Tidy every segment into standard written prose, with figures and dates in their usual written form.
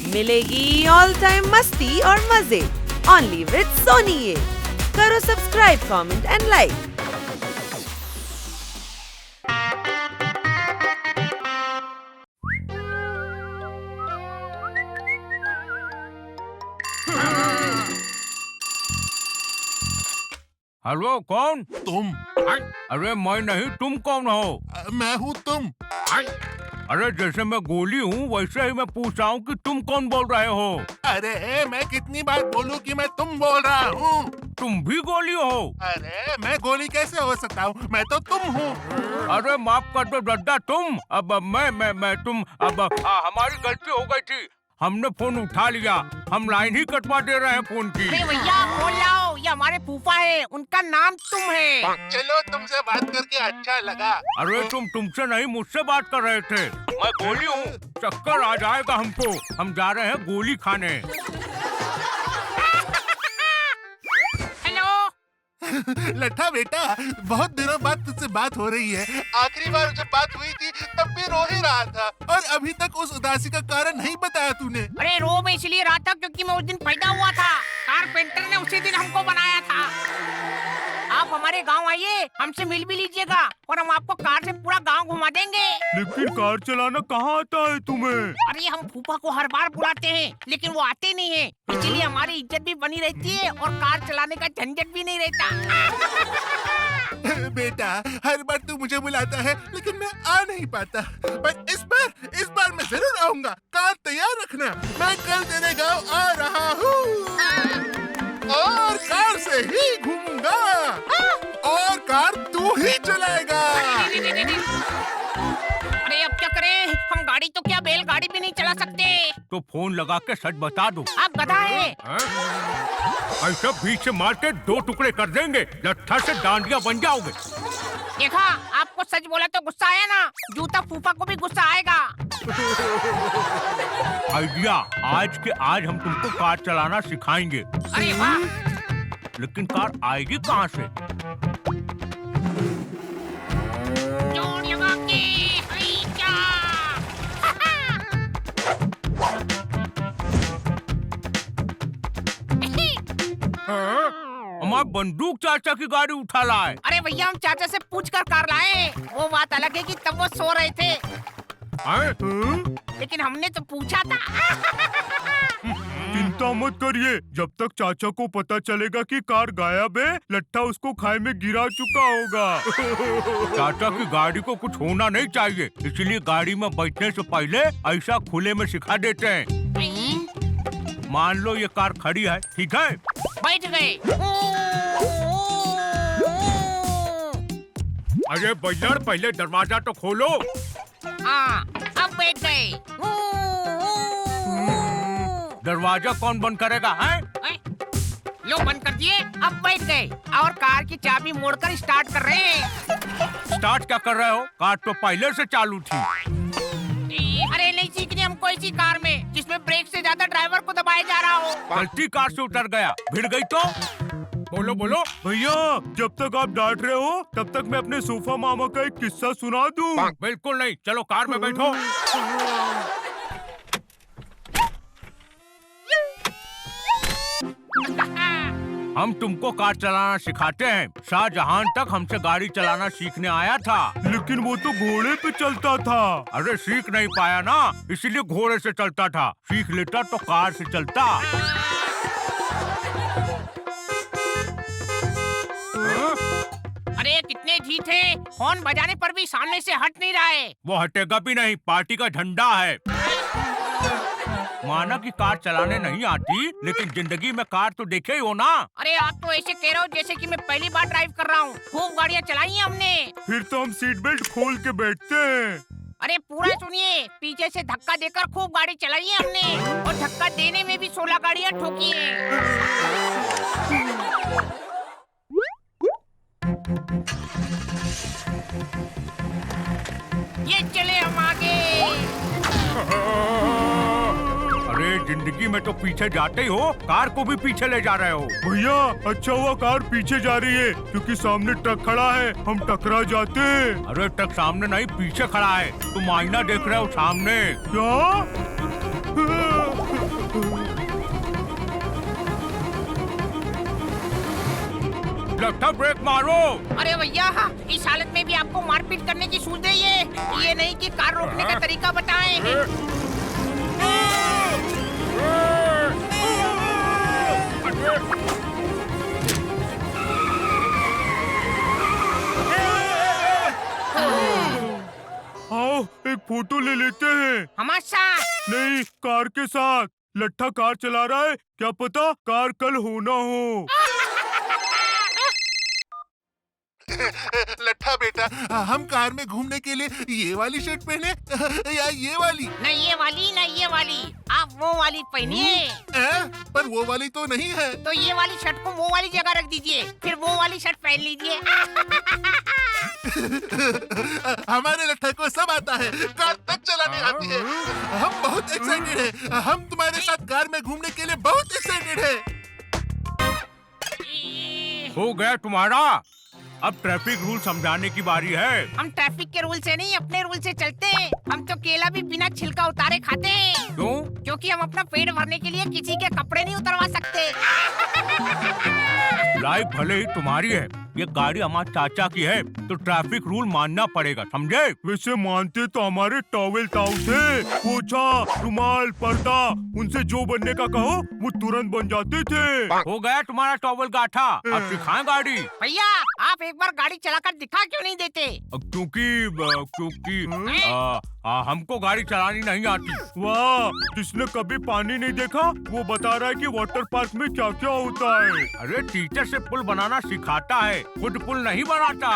मिलेगी all time मस्ती और मजे ओनली विद सोनी। ये करो subscribe, comment and like. Hello, कौन? तुम? अरे मैं नहीं, तुम कौन हो? मैं हूँ तुम। अरे जैसे मैं गोली हूँ वैसे ही मैं पूछ रहा हूँ कि तुम कौन बोल रहे हो? अरे मैं कितनी बार बोलूँ कि मैं तुम बोल रहा हूँ? तुम भी गोली हो? अरे मैं गोली कैसे हो सकता हूँ? मैं तो तुम हूँ। अरे माफ कर दो दद्दा, तुम। अब मैं तुम। अब हमारी गलती हो गई थी, हमने फोन उठा लिया। हम लाइन ही कटवा दे रहे हैं फोन की। अरे भैया फोन लाओ, ये हमारे फूफा है, उनका नाम तुम है। चलो तुमसे बात करके अच्छा लगा। अरे तुमसे नहीं, मुझसे बात कर रहे थे। मैं गोली हूँ, चक्कर आ जाएगा हमको। हम जा रहे हैं गोली खाने। हेलो लट्ठा बेटा, बहुत दिनों बाद तुझसे बात हो रही है। आखिरी बार जब बात हुई थी तब भी रो ही रहा था और अभी तक उस उदासी का कारण नहीं बताया तूने। अरे रो मैं इसलिए रहा था क्योंकि मैं उस दिन पैदा हुआ था। कारपेंटर ने उसी दिन हमको बनाया था। आप हमारे गांव आइए, हमसे मिल भी लीजिएगा और हम आपको कार से पूरा गांव घुमा देंगे। लेकिन कार चलाना कहाँ आता है तुम्हें? अरे हम फूफा को हर बार बुलाते हैं लेकिन वो आते नहीं है, इसलिए हमारी इज्जत भी बनी रहती है और कार चलाने का झंझट भी नहीं रहता। बेटा, हर बार तू मुझे बुलाता है लेकिन मैं आ नहीं पाता, पर इस बार मैं जरूर आऊंगा। कार तैयार रखना, मैं कल तेरे गांव आ रहा हूँ और कार से ही घूमूंगा और कार तू ही चलाएगा। अरे अब क्या करें, हम गाड़ी तो क्या बैलगाड़ी भी नहीं चला सकते। तो फोन लगा के सच बता दो। आप गधा है। ऐसा बीच से मार के 2 टुकड़े कर देंगे, लट्ठा से डांडिया बन जाओगे। देखा, आपको सच बोला तो गुस्सा आया ना, जूता फूफा को भी गुस्सा आएगा। आइडिया, आज के आज हम तुमको कार चलाना सिखाएंगे। अरे वाह, लेकिन कार आएगी कहाँ से? जोर लगा के, ऐचा। हमारे बंदूक चाचा की गाड़ी उठा लाए। अरे भैया, हम चाचा से पूछ कर कार लाए। वो बात अलग है कि तब वो सो रहे थे, लेकिन हमने तो पूछा था। चिंता मत करिए, जब तक चाचा को पता चलेगा कि कार गायब है, लट्ठा उसको खाई में गिरा चुका होगा। चाचा की गाड़ी को कुछ होना नहीं चाहिए, इसलिए गाड़ी में बैठने से पहले ऐसा खुले में सिखा देते हैं। मान लो ये कार खड़ी है, ठीक है? बैठ गए। अरे भैया, पहले दरवाजा तो खोलो। हाँ, अब बैठ गए। दरवाजा कौन बंद करेगा है? लो बंद कर दिए, अब बैठ गए और कार की चाबी मोड़कर स्टार्ट कर रहे हैं। स्टार्ट क्या कर रहे हो? कार तो पहले से चालू थी। अरे नहीं सीखनी हमको ऐसी कार में जिसमें ब्रेक से ज्यादा ड्राइवर को दबाया जा रहा हो। गलती कार से उतर गया, भिड़ गई तो? बोलो बोलो। भैया, जब तक आप डांट रहे हो तब तक मैं अपने सोफा मामा का एक किस्सा सुना दूं। बिल्कुल नहीं, चलो कार में बैठो। हम तुमको कार चलाना सिखाते हैं। शाहजहां तक हमसे गाड़ी चलाना सीखने आया था, लेकिन वो तो घोड़े पे चलता था। अरे सीख नहीं पाया ना, इसलिए घोड़े से चलता था। सीख लेता तो कार से चलता। अरे कितने ढीठ थे, हॉर्न बजाने पर भी सामने से हट नहीं रहा है। वो हटेगा भी नहीं, पार्टी का झंडा है। माना कि कार चलाने नहीं आती, लेकिन जिंदगी में कार तो देखे ही हो ना। अरे आप तो ऐसे कह रहे हो जैसे कि मैं पहली बार ड्राइव कर रहा हूँ। खूब गाड़ियाँ चलाई हैं हमने। फिर तो हम सीट बेल्ट खोल के बैठते हैं। अरे पूरा सुनिए, पीछे से धक्का देकर खूब गाड़ी चलाई है हमने और धक्का देने में भी 16 गाड़ियाँ ठोकी हैं। ये चले हम आगे। अरे जिंदगी में तो पीछे जाते ही हो, कार को भी पीछे ले जा रहे हो। भैया, अच्छा हुआ कार पीछे जा रही है, क्योंकि सामने ट्रक खड़ा है, हम टकरा जाते। अरे ट्रक सामने नहीं, पीछे खड़ा है। तुम आईना देख रहे हो सामने। क्या? कंडक्टर ब्रेक मारो। अरे भैया, इस हालत में भी आपको मारपीट करने की सूझ रही है। ये नहीं कि कार रोकने का तरीका बताएं। आओ एक फोटो ले लेते हैं। हमारे साथ? नहीं, कार के साथ। लट्ठा कार चला रहा है, क्या पता कार कल होना हो। लट्ठा बेटा, हम कार में घूमने के लिए ये वाली शर्ट पहने या ये वाली? नहीं ये वाली, नहीं ये वाली, आप वो वाली पहनिए। पर वो वाली तो नहीं है। तो ये वाली शर्ट को वो वाली जगह रख दीजिए, फिर वो वाली शर्ट पहन लीजिए। हमारे लट्ठा को सब आता है, कार तक चलाने आती है। हम बहुत एक्साइटेड हैं। हम तुम्हारे साथ कार में घूमने के लिए बहुत एक्साइटेड हैं। हो गया तुम्हारा। अब ट्रैफिक रूल समझाने की बारी है। हम ट्रैफिक के रूल से नहीं, अपने रूल से चलते हैं। हम तो केला भी बिना छिलका उतारे खाते हैं। क्यों? क्योंकि हम अपना पेट भरने के लिए किसी के कपड़े नहीं उतरवा सकते। लाइफ भले ही तुम्हारी है, ये गाड़ी हमारे चाचा की है, तो ट्रैफिक रूल मानना पड़ेगा, समझे? वैसे मानते तो हमारे टॉवेल ताऊ थे। पोछा, रुमाल, पर्दा, उनसे जो बनने का कहो वो तुरंत बन जाते थे। हो गया तुम्हारा टॉवेल गाठा, अब सिखाएं गाड़ी। भैया, आप एक बार गाड़ी चलाकर दिखा क्यों नहीं देते? क्योंकि हमको गाड़ी चलानी नहीं आती। वाह, जिसने कभी पानी नहीं देखा वो बता रहा है कि वाटर पार्क में क्या क्या होता है। अरे टीचर से पुल बनाना सिखाता है, खुद पुल नहीं बनाता।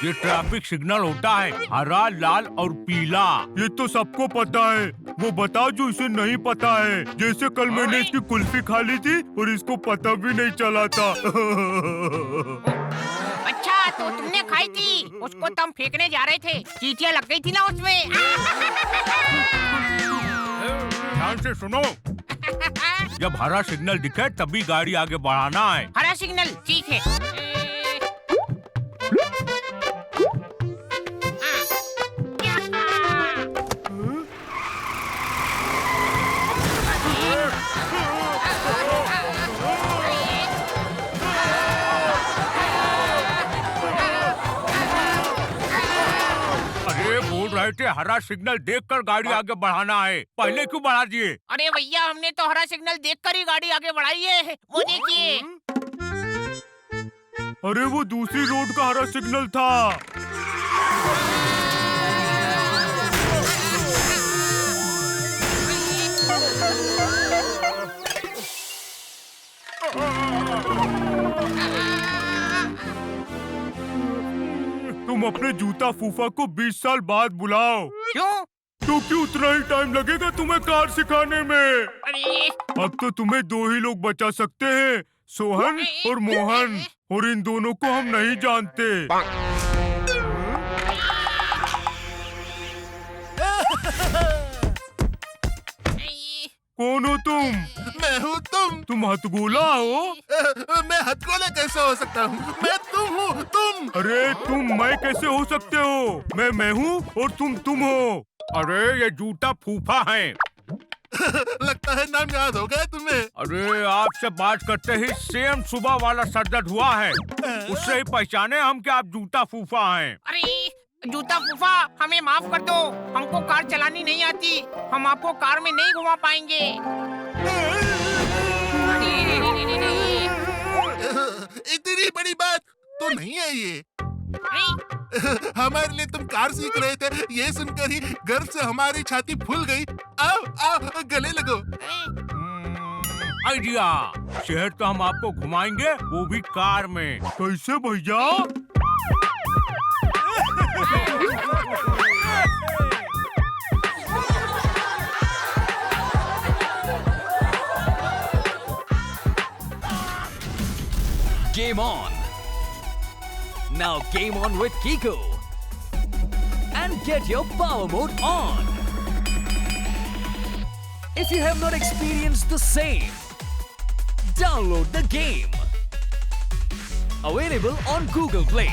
ये ट्रैफिक सिग्नल होता है, हरा, लाल और पीला। ये तो सबको पता है, वो बताओ जो इसे नहीं पता है। जैसे कल मैंने इसकी कुल्फी खा ली थी और इसको पता भी नहीं चला था। अच्छा, तो तुमने खाई थी, उसको तो हम फेंकने जा रहे थे, चींटियां लग गई थी ना उसमें। ध्यान से सुनो। जब हरा सिग्नल दिखे तभी गाड़ी आगे बढ़ाना है। हरा सिग्नल, ठीक है। रहे थे हरा सिग्नल देखकर गाड़ी आगे बढ़ाना है, पहले क्यों बढ़ा दिए? अरे भैया, हमने तो हरा सिग्नल देखकर ही गाड़ी आगे बढ़ाई है, वो देखिए। अरे वो दूसरी रोड का हरा सिग्नल था। तुम अपने जूता फूफा को 20 साल बाद बुलाओ। क्यों? क्योंकि उतना ही टाइम लगेगा तुम्हें कार सिखाने में। अरे अब तो तुम्हें दो ही लोग बचा सकते हैं, सोहन और मोहन, और इन दोनों को हम नहीं जानते। कौन हो तुम? मैं हूँ तुम हथगोला हो? मैं हथगोला कैसे हो सकता हूँ? मैं तुम हूँ, तुम। अरे तुम मैं कैसे हो सकते हो? मैं हूँ और तुम हो। अरे ये जूता फूफा है। लगता है नाम याद हो गया तुम्हें। अरे आपसे बात करते ही सेम सुबह वाला सरदर्द हुआ है, उससे ही पहचाने हम कि आप जूता फूफा हैं। अरे जूता फूफा, हमें माफ कर दो, हमको कार चलानी नहीं आती, हम आपको कार में नहीं घुमा पाएंगे। इतनी बड़ी बात तो नहीं है ये। हमारे लिए तुम कार सीख रहे थे, ये सुनकर ही गर्व से हमारी छाती फूल गई। आओ आओ गले लगो। आइडिया, शहर तो हम आपको घुमाएंगे, वो भी कार में। कैसे भैया? Game on! Now game on with Kiko and get your power mode on! If you have not experienced the same, download the game. Available on Google Play.